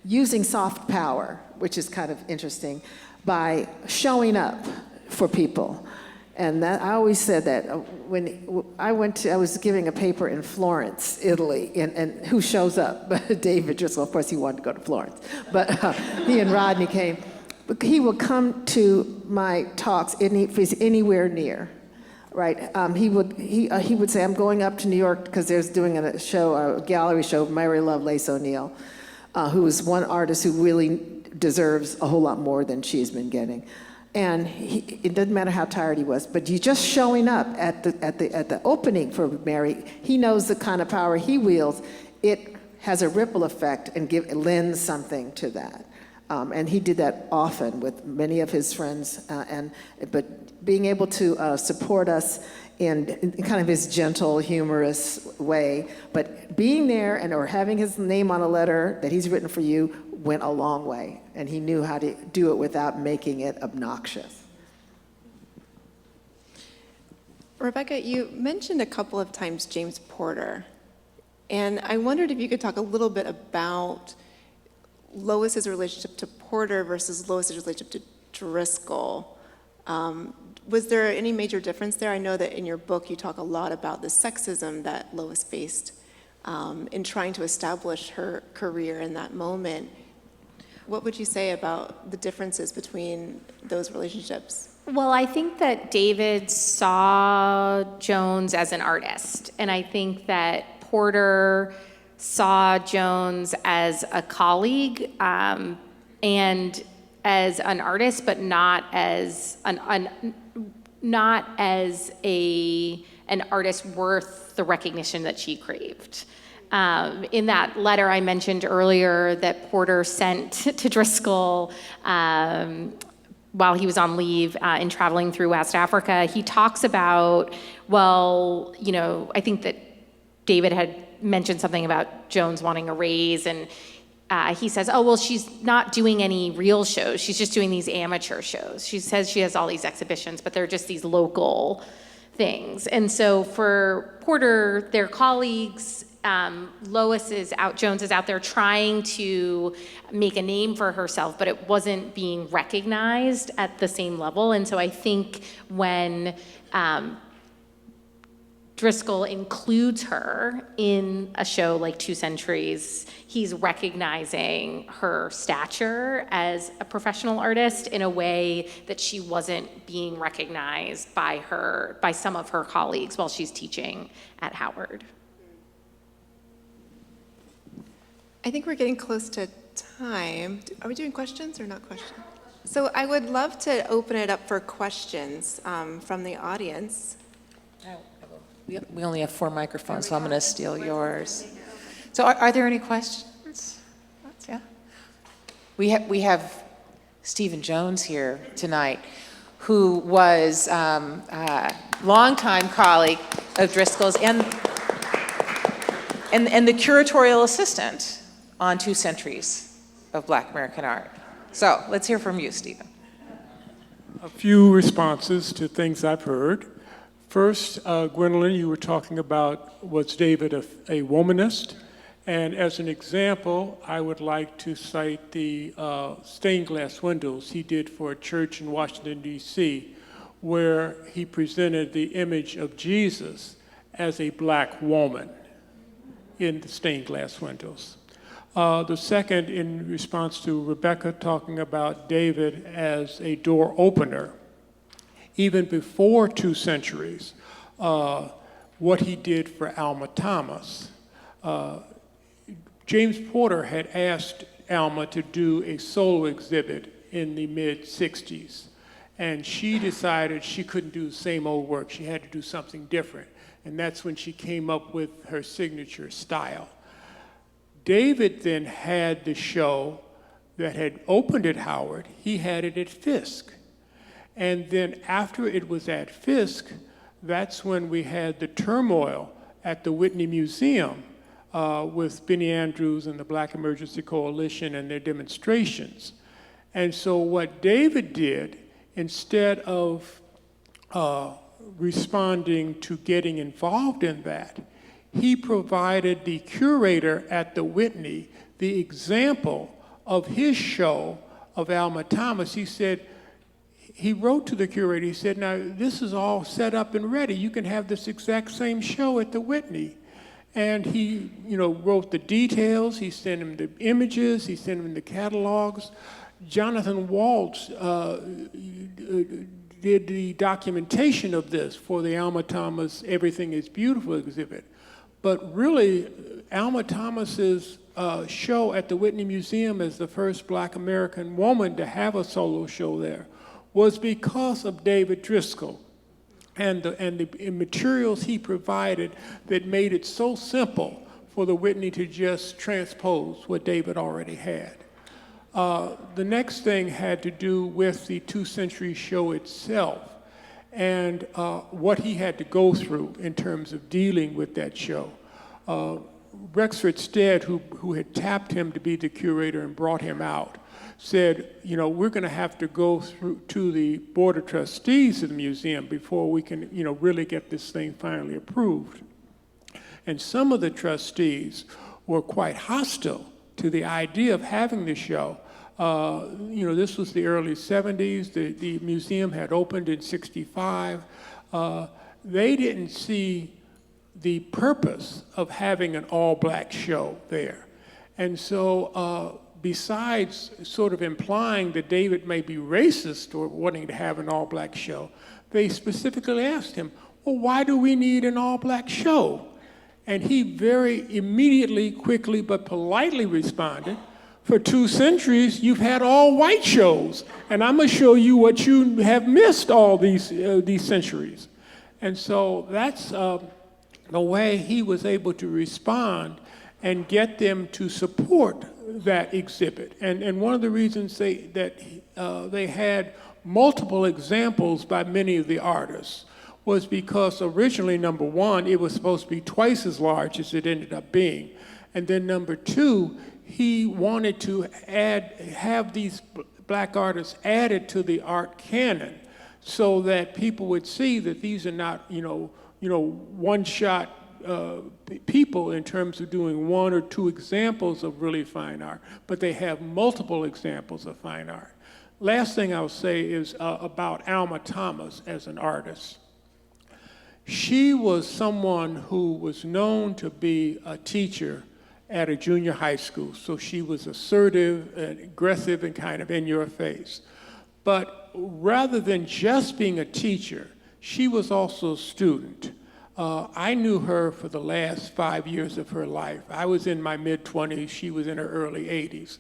using soft power, which is kind of interesting, by showing up for people. And that I always said that when I was giving a paper in Florence, Italy, and who shows up? David Driskell. Of course, he wanted to go to Florence, but he and Rodney came. But he would come to my talks if he's anywhere near, right? He would say, "I'm going up to New York because there's doing a gallery show of Mary Lovelace O'Neill, who is one artist who really deserves a whole lot more than she's been getting." And it doesn't matter how tired he was, but you just showing up at the opening for Mary, he knows the kind of power he wields. It has a ripple effect and lends something to that. And he did that often with many of his friends, but being able to support us in kind of his gentle, humorous way, but being there or having his name on a letter that he's written for you went a long way, and he knew how to do it without making it obnoxious. Rebecca, you mentioned a couple of times James Porter, and I wondered if you could talk a little bit about Lois's relationship to Porter versus Lois's relationship to Driskell. Was there any major difference there? I know that in your book you talk a lot about the sexism that Lois faced in trying to establish her career in that moment. What would you say about the differences between those relationships? Well, I think that David saw Jones as an artist, and I think that Porter saw Jones as a colleague and as an artist, but not as an artist worth the recognition that she craved. In that letter I mentioned earlier that Porter sent to Driskell while he was on leave in traveling through West Africa, he talks about, I think that David had mentioned something about Jones wanting a raise, and he says, she's not doing any real shows. She's just doing these amateur shows. She says she has all these exhibitions, but they're just these local things. And so for Porter, their colleagues, Jones is out there trying to make a name for herself, but it wasn't being recognized at the same level. And so I think when Driskell includes her in a show like Two Centuries, he's recognizing her stature as a professional artist in a way that she wasn't being recognized by some of her colleagues while she's teaching at Howard. I think we're getting close to time. Are we doing questions or not questions? So I would love to open it up for questions from the audience. We only have 4 microphones, so I'm going to steal yours. So are there any questions? Yeah. We have Stephen Jones here tonight, who was a longtime colleague of Driskell's and the curatorial assistant on 2 centuries of Black American art. So let's hear from you, Stephen. A few responses to things I've heard. First, Gwendolyn, you were talking about, was David a womanist? And as an example, I would like to cite the stained glass windows he did for a church in Washington, D.C., where he presented the image of Jesus as a Black woman in the stained glass windows. The second, in response to Rebecca talking about David as a door opener, even before 2 centuries, what he did for Alma Thomas. James Porter had asked Alma to do a solo exhibit in the mid-60s, and she decided she couldn't do the same old work. She had to do something different, and that's when she came up with her signature style. David then had the show that had opened at Howard. He had it at Fisk. And then after it was at Fisk, that's when we had the turmoil at the Whitney Museum with Benny Andrews and the Black Emergency Coalition and their demonstrations. And so what David did, instead of responding to getting involved in that, he provided the curator at the Whitney the example of his show of Alma Thomas. He said, he wrote to the curator, he said, now this is all set up and ready. You can have this exact same show at the Whitney. And he, wrote the details, he sent him the images, he sent him the catalogs. Jonathan Waltz did the documentation of this for the Alma Thomas Everything is Beautiful exhibit. But really, Alma Thomas's show at the Whitney Museum as the first Black American woman to have a solo show there was because of David Driskell and the materials he provided that made it so simple for the Whitney to just transpose what David already had. The next thing had to do with the 2 Centuries show itself and what he had to go through in terms of dealing with that show. Rexford Stead, who had tapped him to be the curator and brought him out, said, we're going to have to go through to the Board of Trustees of the museum before we can, really get this thing finally approved. And some of the trustees were quite hostile to the idea of having the show. This was the early 70s. The museum had opened in 65. They didn't see the purpose of having an all-Black show there. And so besides sort of implying that David may be racist or wanting to have an all-Black show, they specifically asked him, well, why do we need an all-Black show? And he very immediately, quickly, but politely responded, for 2 centuries, you've had all white shows, and I'm gonna show you what you have missed all these centuries. And so that's the way he was able to respond and get them to support that exhibit. And one of the reasons they had multiple examples by many of the artists was because originally, number one, it was supposed to be twice as large as it ended up being. And then number two, he wanted to have these Black artists added to the art canon so that people would see that these are not, one-shot people in terms of doing 1 or 2 examples of really fine art, but they have multiple examples of fine art. Last thing I'll say is about Alma Thomas as an artist. She was someone who was known to be a teacher at a junior high school, so she was assertive and aggressive and kind of in your face. But rather than just being a teacher, she was also a student. I knew her for the last 5 years of her life. I was in my mid-20s, she was in her early 80s.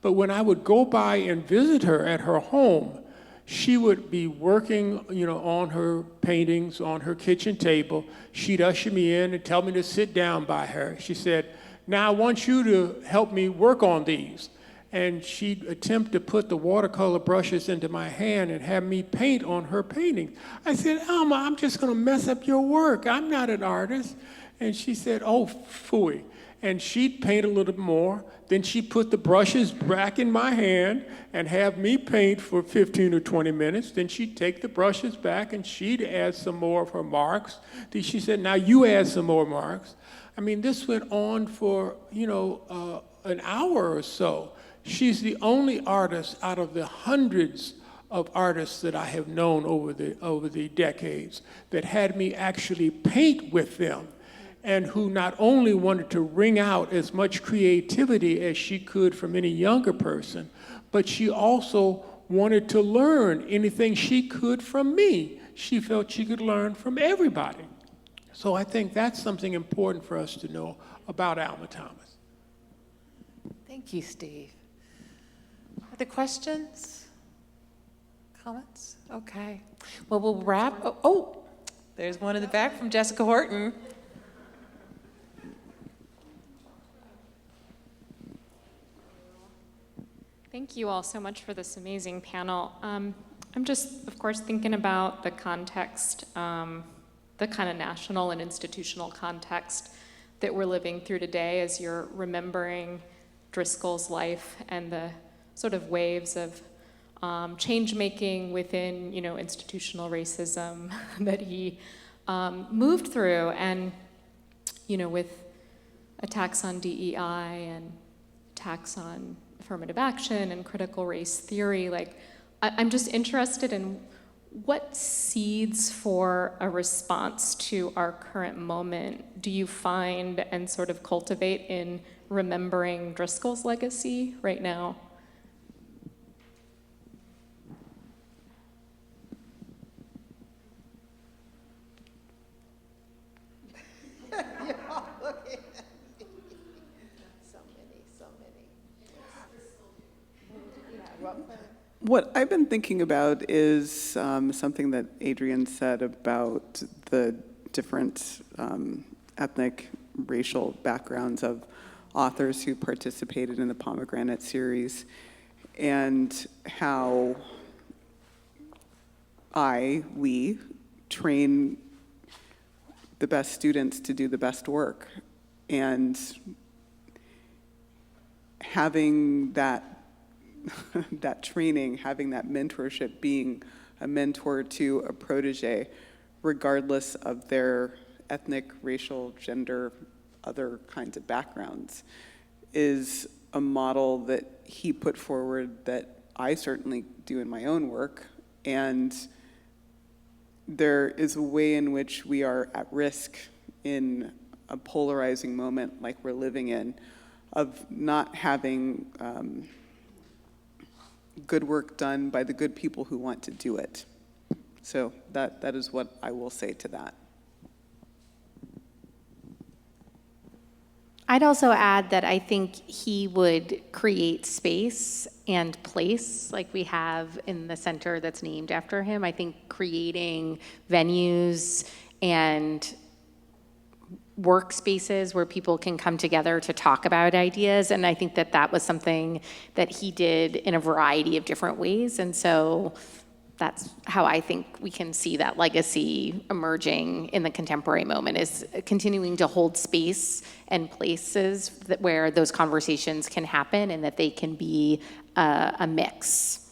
But when I would go by and visit her at her home, she would be working, on her paintings, on her kitchen table. She'd usher me in and tell me to sit down by her. She said, "Now I want you to help me work on these." And she'd attempt to put the watercolor brushes into my hand and have me paint on her painting. I said, "Alma, I'm just gonna mess up your work. I'm not an artist." And she said, "Oh, phooey." And she'd paint a little more. Then she'd put the brushes back in my hand and have me paint for 15 or 20 minutes. Then she'd take the brushes back and she'd add some more of her marks. Then she said, "Now you add some more marks." I mean, this went on for, an hour or so. She's the only artist out of the hundreds of artists that I have known over the decades that had me actually paint with them, and who not only wanted to wring out as much creativity as she could from any younger person, but she also wanted to learn anything she could from me. She felt she could learn from everybody. So I think that's something important for us to know about Alma Thomas. Thank you, Steve. Other questions? Comments? Okay. Well, we'll wrap. Oh, there's one in the back from Jessica Horton. Thank you all so much for this amazing panel. I'm just, of course, thinking about the context, the kind of national and institutional context that we're living through today as you're remembering Driskell's life and the sort of waves of change-making within, institutional racism that he moved through, and, with attacks on DEI and attacks on affirmative action and critical race theory. I'm just interested in what seeds for a response to our current moment do you find and sort of cultivate in remembering Driskell's legacy right now? What I've been thinking about is something that Adrian said about the different ethnic, racial backgrounds of authors who participated in the Pomegranate series, and how we train the best students to do the best work. And having that that training, having that mentorship, being a mentor to a protege, regardless of their ethnic, racial, gender, other kinds of backgrounds, is a model that he put forward that I certainly do in my own work. And there is a way in which we are at risk in a polarizing moment like we're living in, of not having good work done by the good people who want to do it. So that is what I will say to that. I'd also add that I think he would create space and place like we have in the center that's named after him. I think creating venues and workspaces where people can come together to talk about ideas. And I think that that was something that he did in a variety of different ways. And so that's how I think we can see that legacy emerging in the contemporary moment, is continuing to hold space and places where those conversations can happen and that they can be a mix.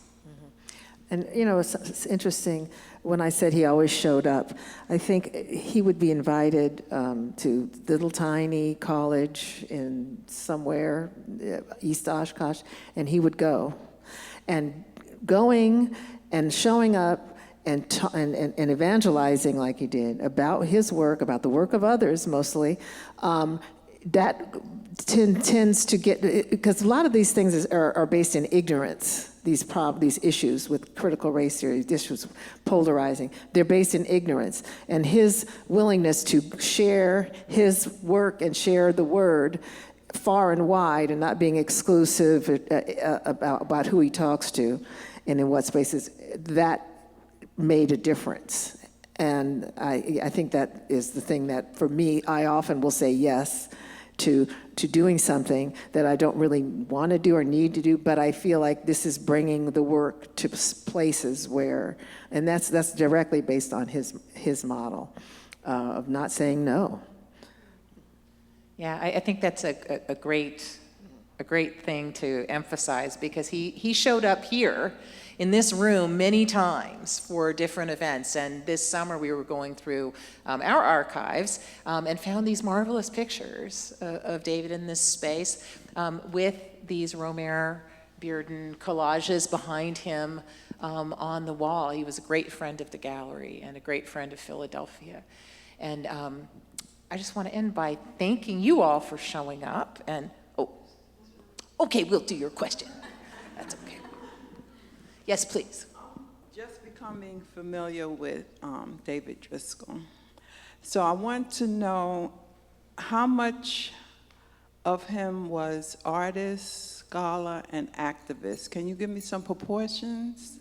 And it's interesting, when I said he always showed up, I think he would be invited to little tiny college in somewhere, East Oshkosh, and he would go. And going and showing up and evangelizing like he did about his work, about the work of others mostly, that tends to get, because a lot of these things are based in ignorance. these issues with critical race theory, issues polarizing. They're based in ignorance. And his willingness to share his work and share the word far and wide and not being exclusive about who he talks to and in what spaces, that made a difference. And I think that is the thing that, for me, I often will say yes to doing something that I don't really want to do or need to do, but I feel like this is bringing the work to places where, and that's directly based on his model of not saying no. Yeah, I think that's a great thing to emphasize, because he showed up here in this room many times for different events. And this summer we were going through our archives and found these marvelous pictures of David in this space with these Romare Bearden collages behind him on the wall. He was a great friend of the gallery and a great friend of Philadelphia. And I just want to end by thanking you all for showing up. And, okay, we'll do your question. That's okay. Yes, please. Just becoming familiar with David Driskell. So I want to know how much of him was artist, scholar, and activist. Can you give me some proportions?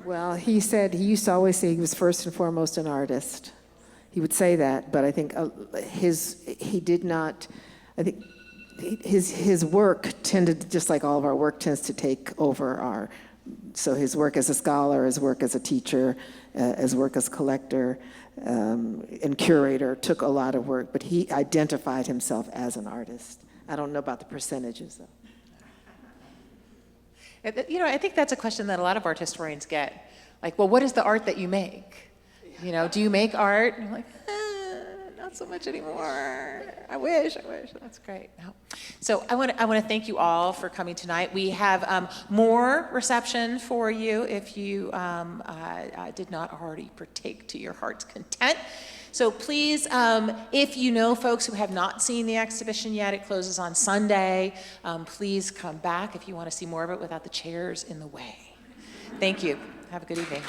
Well, he used to always say he was first and foremost an artist. He would say that, but I think his work tended, just like all of our work, tends to take over so his work as a scholar, his work as a teacher, his work as collector and curator took a lot of work, but he identified himself as an artist. I don't know about the percentages, though. I think that's a question that a lot of art historians get. Like, well, what is the art that you make? Do you make art? And I'm like, not so much anymore. I wish. That's great. No. So I want to thank you all for coming tonight. We have more reception for you if you did not already partake to your heart's content. So please, if you know folks who have not seen the exhibition yet, it closes on Sunday. Please come back if you want to see more of it without the chairs in the way. Thank you. Have a good evening.